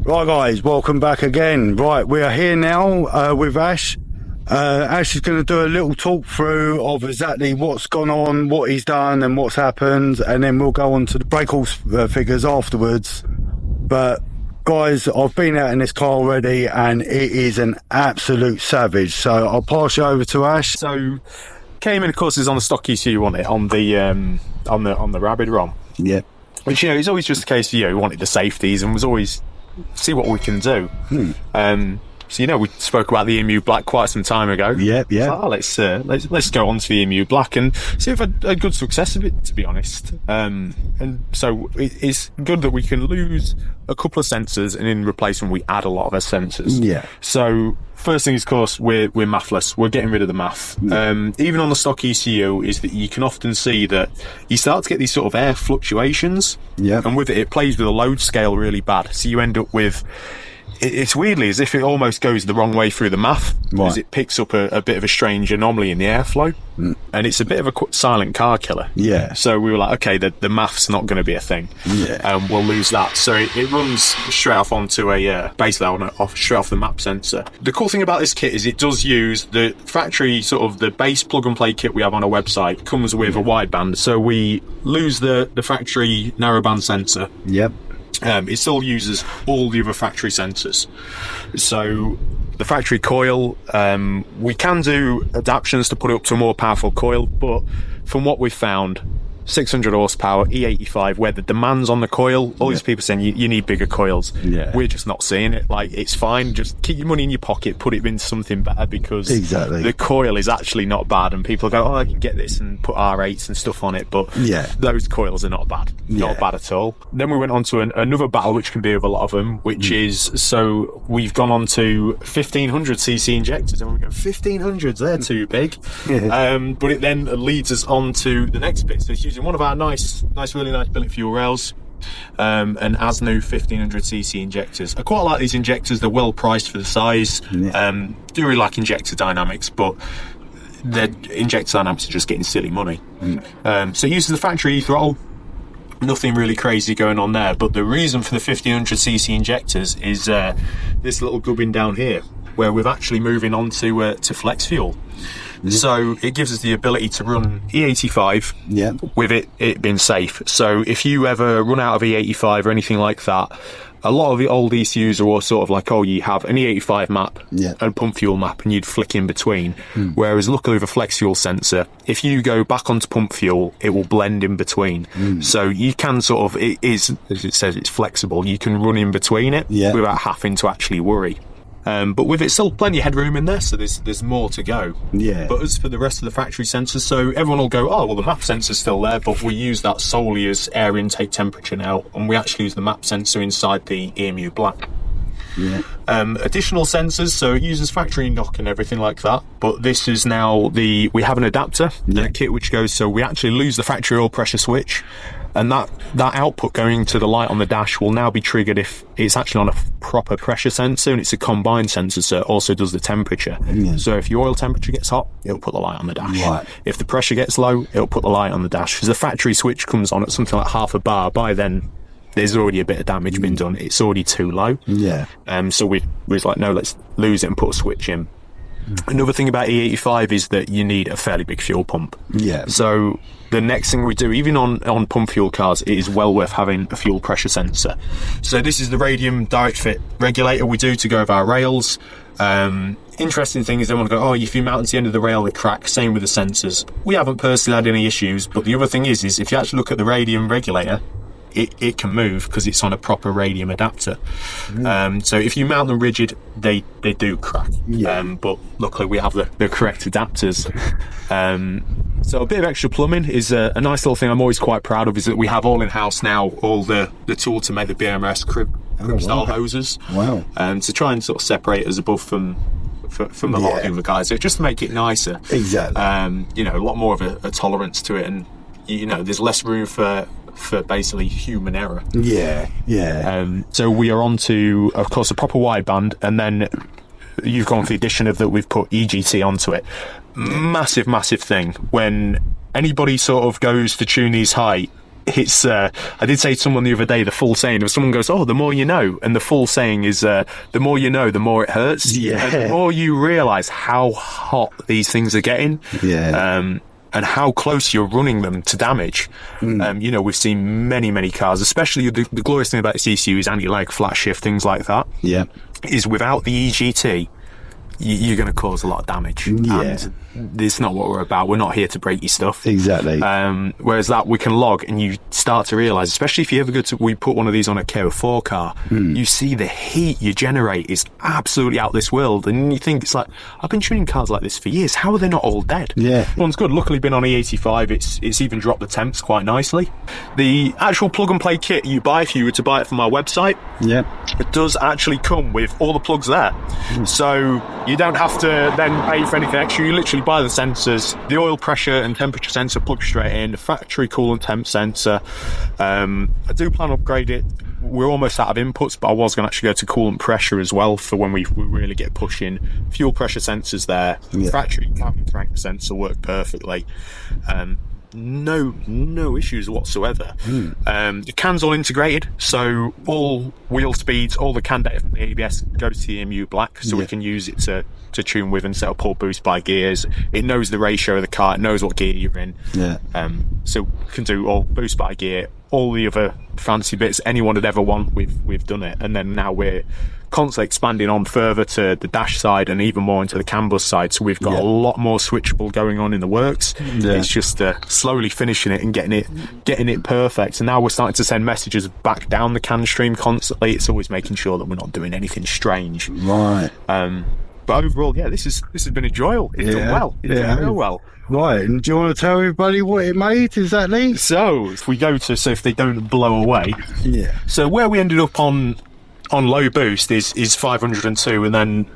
Right guys, welcome back again. Right, we are here now with Ash. Ash is going to do a little talk through of exactly what's gone on, what he's done and what's happened, and then we'll go on to the break-all figures afterwards. But guys, I've been out in this car already and it is an absolute savage, so I'll pass you over to Ash. So Cayman, of course, is on the stock ECU, wasn't it, on the Rabid ROM. Yeah. Which, you know, it's always just a case of, you know, we wanted the safeties and was always see what we can do. So, you know, we spoke about the EMU Black quite some time ago. Yeah. So, let's go on to the EMU Black and see if I had good success of it, to be honest. And so it's good that we can lose a couple of sensors, and in replacement we add a lot of our sensors. Yeah. So first thing is, of course, we're mathless. We're getting rid of the math. Even on the stock ECU, is that you can often see that you start to get these sort of air fluctuations. Yeah. And with it plays with the load scale really bad. So you end up with, it's weirdly as if it almost goes the wrong way through the math, because it picks up a bit of a strange anomaly in the airflow, and it's a bit of a straight car killer. Yeah. So we were like, okay, the math's not going to be a thing. Yeah. We'll lose that. So it runs straight off onto a basically straight off the map sensor. The cool thing about this kit is it does use the factory sort of the base plug and play kit we have on our website comes with a wideband. So we lose the factory narrowband sensor. Yep. It still uses all the other factory sensors. So the factory coil, we can do adaptations to put it up to a more powerful coil, but from what we've found, 600 horsepower E85, where the demands on the coil, all these people saying you need bigger coils. Yeah. We're just not seeing it. Like, it's fine, just keep your money in your pocket, put it into something better, because the coil is actually not bad, and people go, oh, I can get this and put R8s and stuff on it, but those coils are not bad. Not bad at all. Then we went on to another battle, which can be with a lot of them, which is, so we've gone on to 1500cc injectors, and we go, 1500s, they're too big. But it then leads us on to the next bit. So it's using one of our really nice billet fuel rails, and ASNU 1500cc injectors. I quite like these injectors. They're well priced for the size. Do really like injector dynamics, but the injector dynamics are just getting silly money. So it uses the factory throttle. Nothing really crazy going on there, but the reason for the 1500cc injectors is this little gubbin down here, where we're actually moving on to flex fuel. So it gives us the ability to run E85 with it being safe. So if you ever run out of E85 or anything like that, a lot of the old ECUs are all sort of like, oh, you have an E85 map and pump fuel map, and you'd flick in between. Whereas luckily with a flex fuel sensor, if you go back onto pump fuel, it will blend in between. So you can sort of, it is, as it says, it's flexible. You can run in between it without having to actually worry. But with it still plenty of headroom in there, so there's more to go. But as for the rest of the factory sensors, so everyone will go, oh, well, the map sensor's still there, but we use that solely as air intake temperature now, and we actually use the map sensor inside the EMU Black. Additional sensors, so it uses factory knock and everything like that, but this is now we have an adapter and a kit which goes, so we actually lose the factory oil pressure switch, and that output going to the light on the dash will now be triggered if it's actually on a proper pressure sensor, and it's a combined sensor, so it also does the temperature. So if your oil temperature gets hot, it'll put the light on the dash. If the pressure gets low, it'll put the light on the dash. Because the factory switch comes on at something like half a bar, by then there's already a bit of damage been done. It's already too low. So we was like, no, let's lose it and put a switch in. Another thing about E85 is that you need a fairly big fuel pump. So the next thing we do, even on pump fuel cars, it is well worth having a fuel pressure sensor. So this is the Radium direct fit regulator we do to go over our rails. Interesting thing is they want to go, oh, if you mount it to the end of the rail, they crack. Same with the sensors. We haven't personally had any issues, but the other thing is if you actually look at the Radium regulator, it can move because it's on a proper Radium adapter. So if you mount them rigid, they do crack. But luckily we have the correct adapters. So a bit of extra plumbing is a nice little thing I'm always quite proud of, is that we have all in-house now, all the tool to make the BMS crib style hoses. To try and sort of separate us above from a lot of the other guys, so just to make it nicer. You know, a lot more of a tolerance to it, and you know, there's less room for basically human error. So we are on to, of course, a proper wideband, and then you've gone for the addition of that we've put EGT onto it. Massive thing. When anybody sort of goes to tune these high, it's I did say to someone the other day, the full saying, if someone goes, oh, the more you know, and the full saying is the more you know, the more it hurts. Yeah. And the more you realise how hot these things are getting. Yeah. And how close you're running them to damage. You know, we've seen many cars, especially the glorious thing about this ECU is anti-lag, flat shift, things like that. Yeah. Is without the EGT, you're going to cause a lot of damage. Yeah. And it's not what we're about. We're not here to break your stuff. Exactly. Whereas that we can log, and you start to realise, especially if you ever we put one of these on a KO 4 car, you see the heat you generate is absolutely out this world. And you think, it's like, I've been tuning cars like this for years. How are they not all dead? Yeah. One's good. Luckily been on E85. It's even dropped the temps quite nicely. The actual plug and play kit you buy, if you were to buy it from our website, Yeah. it does actually come with all the plugs there. So you don't have to then pay for anything extra. You literally buy the sensors, the oil pressure and temperature sensor plug straight in, the factory coolant temp sensor. I do plan to upgrade it. We're almost out of inputs, but I was going to actually go to coolant pressure as well for when we really get pushing. Fuel pressure sensors there. Yeah. Factory cabin crank sensor work perfectly. No issues whatsoever. The can's all integrated, so all wheel speeds, all the can data from the ABS goes to the EMU Black, so we can use it to tune with and set up all boost by gears. It knows the ratio of the car, it knows what gear you're in. Yeah. So we can do all boost by gear, all the other fancy bits anyone would ever want. We've done it, and then now we're constantly expanding on further to the dash side and even more into the CAN bus side, so we've got a lot more switchable going on in the works. It's just slowly finishing it and getting it perfect, and now we're starting to send messages back down the CAN stream constantly. It's always making sure that we're not doing anything strange. Right. But overall, this has been enjoyable. It's done well. It's done real well. Right, and do you want to tell everybody what it made exactly? So if we go to, so if they don't blow away, Yeah. so where we ended up on low boost is 502, and then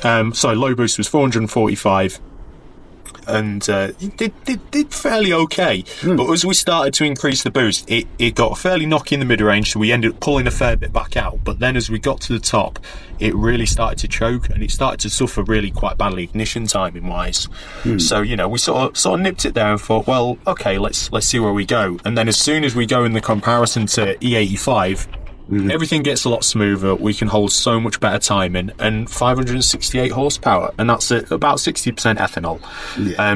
low boost was 445, and it did fairly okay. But as we started to increase the boost, it got fairly knocky in the mid range, so we ended up pulling a fair bit back out. But then as we got to the top, it really started to choke, and it started to suffer really quite badly ignition timing wise. So we sort of nipped it there and thought, well, okay, let's see where we go. And then as soon as we go in the comparison to E85, everything gets a lot smoother. We can hold so much better timing, and 568 horsepower, and that's at about 60% ethanol,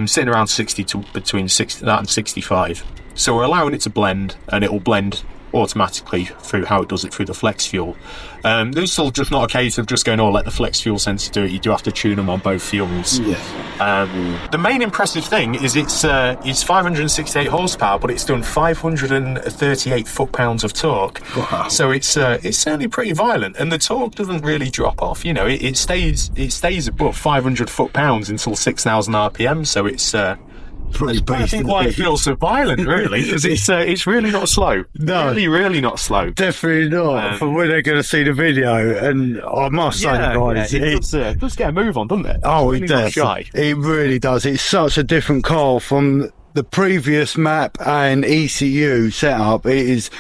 sitting around 60 to between 60 that and 65. So we're allowing it to blend, and it will blend automatically through how it does it through the flex fuel. This is still just not a case of just going, let the flex fuel sensor do it. You do have to tune them on both fuels. The main impressive thing is it's 568 horsepower, but it's done 538 foot-pounds of torque. Wow. So it's certainly pretty violent, and the torque doesn't really drop off. It stays above 500 foot-pounds until 6,000 RPM. So it's I think why it feels so violent, really, because it's really not slow. No, really not slow. Definitely not. For when they're going to see the video, and I must say, guys, it does get a move on, doesn't it? Oh, really it does. It really does. It's such a different car from the previous map and ECU setup. It is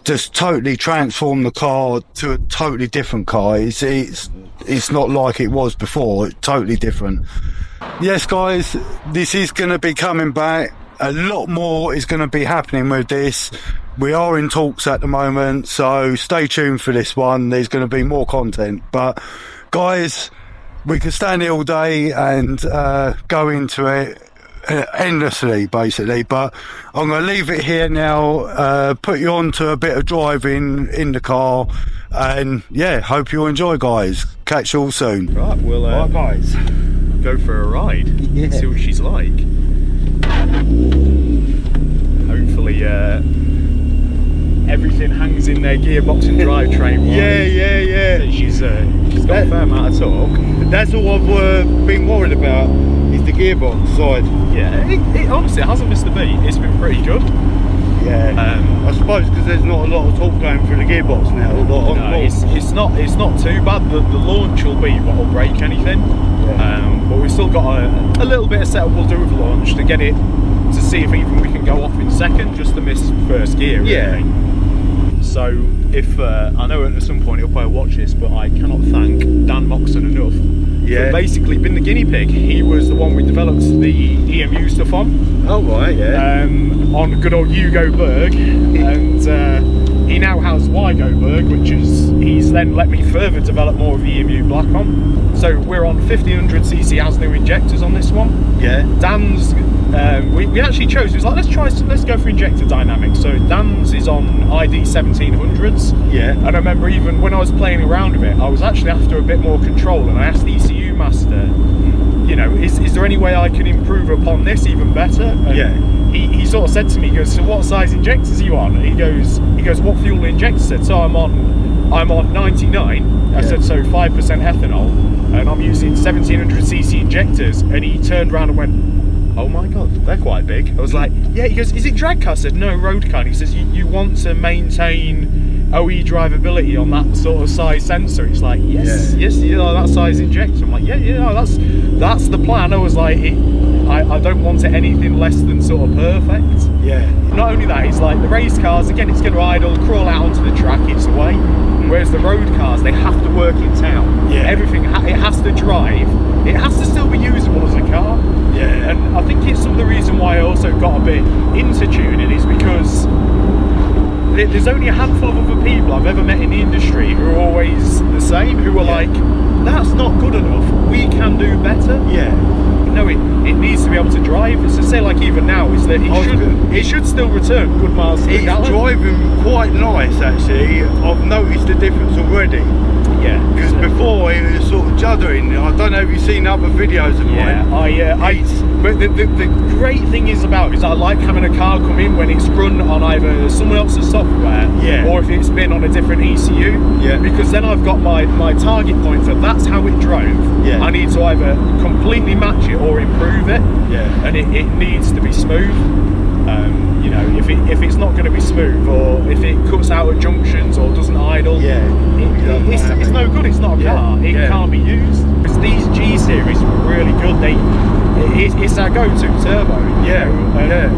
just totally transformed the car to a totally different car. It's not like it was before. It's totally different. Yes, guys, this is going to be coming back. A lot more is going to be happening with this. We are in talks at the moment, so stay tuned for this one. There's going to be more content. But, guys, we could stand here all day and go into it endlessly, basically. But I'm going to leave it here now, put you on to a bit of driving in the car. And, hope you enjoy, guys. Catch you all soon. Right, we'll Right, guys. go for a ride. See what she's like. Hopefully everything hangs in their gearbox and drivetrain. Yeah. She's got a fair amount of torque. That's all I've been worried about, is the gearbox side. Yeah, it honestly hasn't missed a beat. It's been pretty good. Yeah. I suppose because there's not a lot of torque going through the gearbox now. It's not too bad. The launch will be what will break anything. But we've still got a little bit of setup we'll do with the launch to get it to see if even we can go off in second, just to miss first gear. Really. So if I know at some point he'll probably watch this, but I cannot thank Dan Moxon enough. Yeah. For basically been the guinea pig. He was the one we developed the EMU stuff on. Oh right, yeah. On good old Hugo Berg, and he now has Wygo Berg, which is he's then let me further develop more of the EMU black on. So we're on 1500cc as new injectors on this one. Yeah. Dan's we actually chose. It was like let's go for injector dynamics. So Dan's is on ID 1700s. Yeah. And I remember even when I was playing around with it, I was actually after a bit more control, and I asked the ECU master, you know, is there any way I can improve upon this even better? And Yeah. He sort of said to me, he goes, so what size injectors are you on? And he goes, what fuel injector? I said, so I'm on 99. I said, so 5% ethanol, and I'm using 1700cc injectors. And he turned around and went, oh my god, they're quite big. I was like, yeah. He goes, is it drag car? I said, no, road car. And he says, you want to maintain OE drivability on that sort of size sensor? It's like, yes, you know, that size injector. I'm like, yeah, that's the plan. I was like, I don't want it anything less than sort of perfect. Yeah. Not only that, it's like the race cars, again, it's going to idle, crawl out onto the track, it's away. Whereas the road cars, they have to work in town. Yeah. Everything, it has to drive. It has to still be usable as a car. Yeah. And I think it's some of the reason why I also got a bit into tuning is because there's only a handful of other people I've ever met in the industry who are always the same, who are like, that's not good enough, we can do better. Yeah. No, it needs to be able to drive. It's to say, like, even now, is that it should still return good miles to the It's gallon. driving quite nice, actually. I've noticed the difference already. Yeah. Because before it was sort of juddering. I don't know if you've seen other videos of mine. But the great thing is I like having a car come in when it's run on either someone else's software, or if it's been on a different ECU. Yeah. Because then I've got my target point for that's how it drove. Yeah. I need to either completely match it or improve it. Yeah. And it needs to be smooth. You know, if it's not going to be smooth, or if it cuts out at junctions or doesn't idle, it's no good. It's not a car. It can't be used. Because these G series are really good. It's our go-to turbo.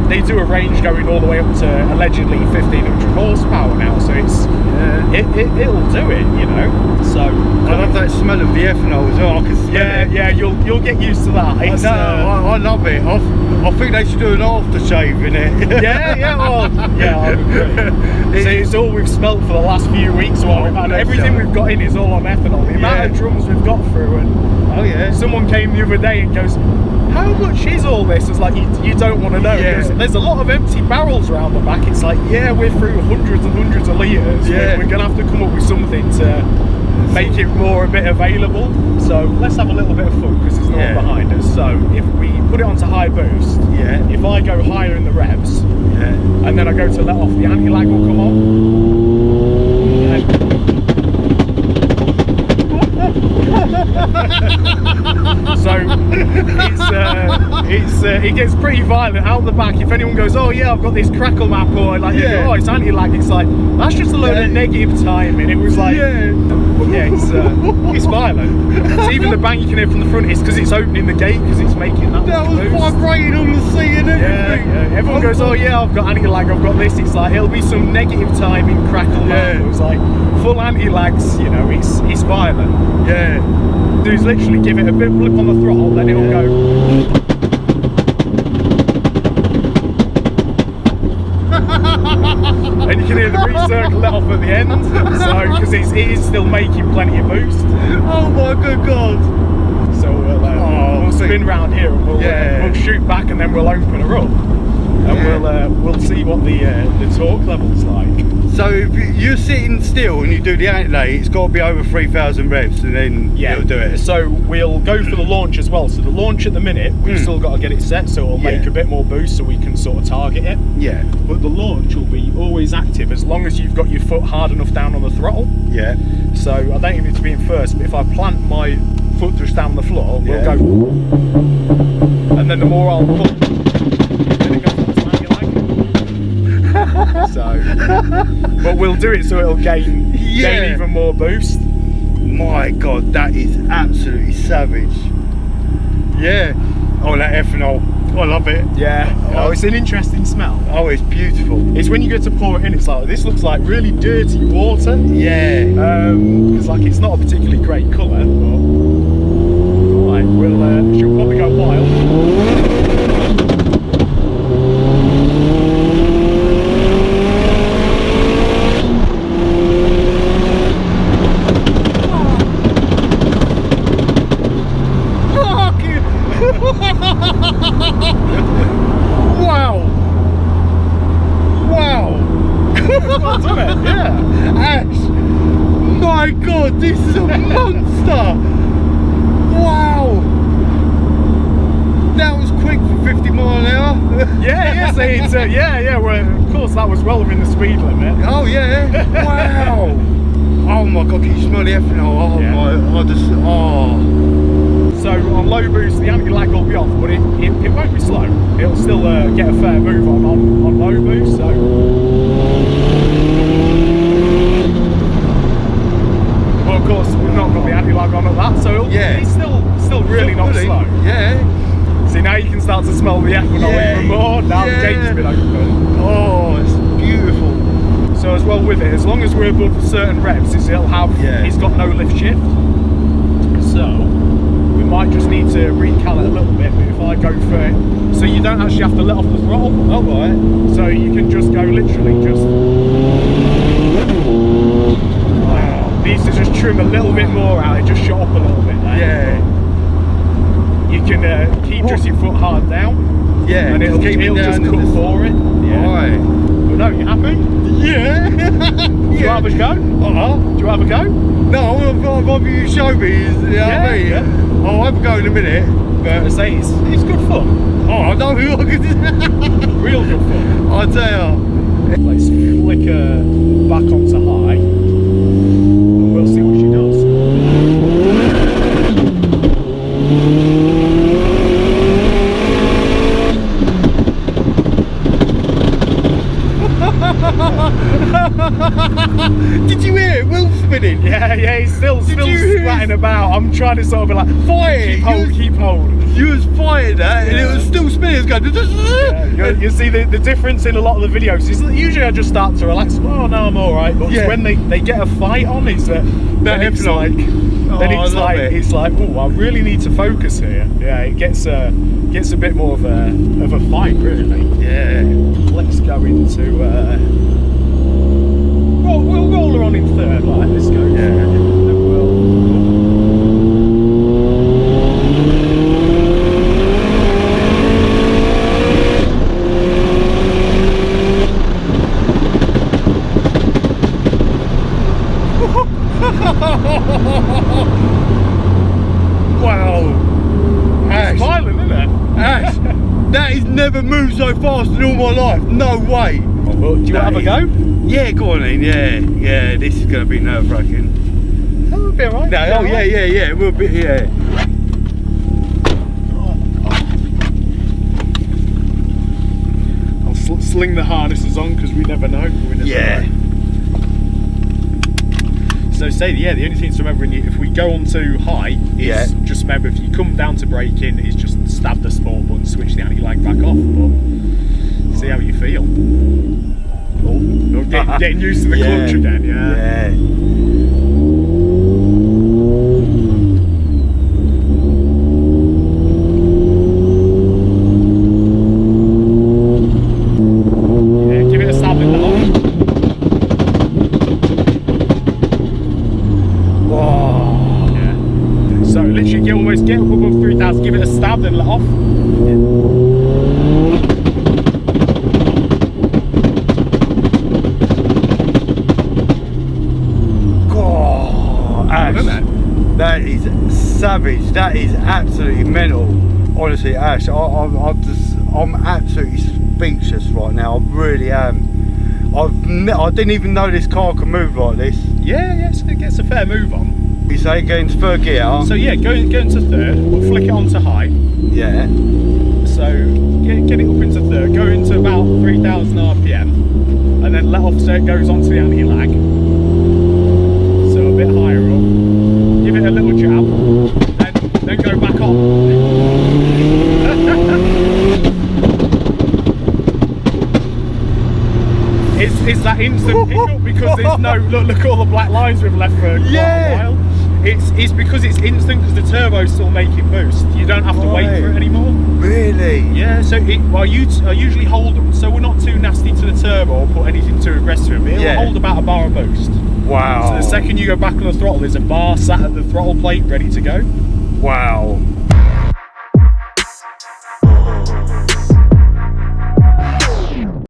They do a range going all the way up to allegedly 1500 horsepower now. So it'll do it. You know. So I love that smell of the ethanol as well. I can smell it. Yeah. You'll get used to that. I love it. I think they should do an aftershave in it. I agree. So it's all we've smelt for the last few weeks while we've had everything we've got in is all on ethanol. The amount of drums we've got through, and someone came the other day and goes, how much is all this? It's like, you don't want to know. There's a lot of empty barrels around the back. It's like, we're through hundreds and hundreds of litres. We're going to have to come up with something to make it more a bit available. So let's have a little bit of fun because there's no one behind us. So if we put it onto high boost, if I go higher in the revs, and then I go to let off, the anti-lag will come on. So it gets pretty violent out the back. If anyone goes, oh yeah, I've got this crackle map, or like, oh, it's anti-lag, it's like, that's just a load of negative timing. It was like, it's violent. So even the bang you can hear from the front is because it's opening the gate, because it's making that was vibrating on the seat and everything. Everyone goes, oh yeah, I've got anti-lag, I've got this. It's like, it'll be some negative timing crackle map. It was like full anti-lags, you know, it's violent. Dudes literally give it a bit blip on the throttle, then it'll go. And you can hear the recircle let off at the end, so because it is still making plenty of boost. Oh my good god! So we'll spin round here and we'll shoot back, and then we'll open her up, and we'll see what the torque level's like. So if you're sitting still and you do the anti-lag, it's got to be over 3,000 revs, and then you'll do it. So we'll go for the launch as well. So the launch at the minute, we've still got to get it set, so it'll make a bit more boost so we can sort of target it. But the launch will be always active as long as you've got your foot hard enough down on the throttle. So I don't even need to be in first, but if I plant my foot just down the floor, we'll go. And then the more I'll pull, then it goes on to anti-lag. So, but we'll do it so it'll gain even more boost. My god, that is absolutely savage. Oh, that ethanol. I love it. Yeah. Oh, it's an interesting smell. Oh, it's beautiful. It's when you go to pour it in, it's like, this looks like really dirty water. Yeah. Because like it's not a particularly great colour, but right, she'll probably go wild. Wow! Wow! Well done it, yeah. Ash, my God, this is a monster. Wow. That was quick for 50 mile an hour. Yeah, so it's, yeah. Well, of course, that was well within the speed limit. Oh yeah. Wow. Oh my God, can you smell the ethanol? Oh Yeah. my, So on low boost, the anti-lag will be off, but it won't be slow. It'll still get a fair move on low boost. So. Well, of course, we've not got the anti-lag on at that, so it's still really not slow. Yeah. See, now you can start to smell the ethanol even more. Now the gate's been open. Oh, it's beautiful. So as well with it, as long as we're above certain revs, it'll have. It's got no lift shift. So we might just need to recal it a little bit. But if I go for it, so you don't actually have to let off the throttle. All right. So you can just go literally just. Needs to just trim a little bit more out. It just shot up a little bit there. Yeah. You can keep just your foot hard down. Yeah. And it'll just cut for it. Yeah. Right. But no, you happy? Yeah. Do you have a go? Do you have a go? No, I'm gonna you show me. You know what I mean? Yeah. I'll have a go in a minute. But I say it's good fun. Oh, I know who I could. Real good fun. I tell you. Let's flicker back onto high. And we'll see what she does. Did you hear it? Wheel spinning? Yeah, he's still splatting about. I'm trying to sort of be like, Fight! keep hold. You was fighting that, and it was still spinning. It was going. You see the difference in a lot of the videos is that usually I just start to relax. Oh no, I'm all right. But it's when they get a fight on, it's then it's like, it's like, oh, I really need to focus here. Yeah, it gets a bit more of a fight, really. Yeah. Let's go into. We'll roll her on in third. Like, let's go. Yeah. And Wow. Ash. violent, isn't it? Ash. That has never moved so fast in all my life. No way. Well, do you have a go? Yeah, go on then. Yeah. This is going to be nerve-wracking. That would be alright. No, yeah. We'll be I'll sling the harnesses on because we never know. Yeah. So the only thing to remember if we go on too high is just remember if you come down to braking is just stab the sport button, switch the anti-lag back off, but see how you feel. Oh, getting used to the clutch again, yeah. Give it a stab in the hole. So literally almost get up above 3,000, give it a stab, then let off. God, Ash, that is savage. That is absolutely mental. Honestly, Ash, I'm absolutely speechless right now. I really am. I didn't even know this car could move like this. Yeah, so it gets a fair move on. You say go into third gear? So yeah, go into third, we'll flick it onto high. Yeah. So get it up into third, go into about 3,000 RPM, and then let off so it goes onto the anti-lag. So a bit higher up, give it a little jab, then go back on. it's that instant pickup because there's no look at all the black lines we've left for quite a while. It's because it's instant because the turbo's still making boost. You don't have to wait for it anymore. Really? Yeah. So I usually hold them so we're not too nasty to the turbo or put anything too aggressive. It'll hold about a bar of boost. Wow. So the second you go back on the throttle, there's a bar sat at the throttle plate ready to go. Wow.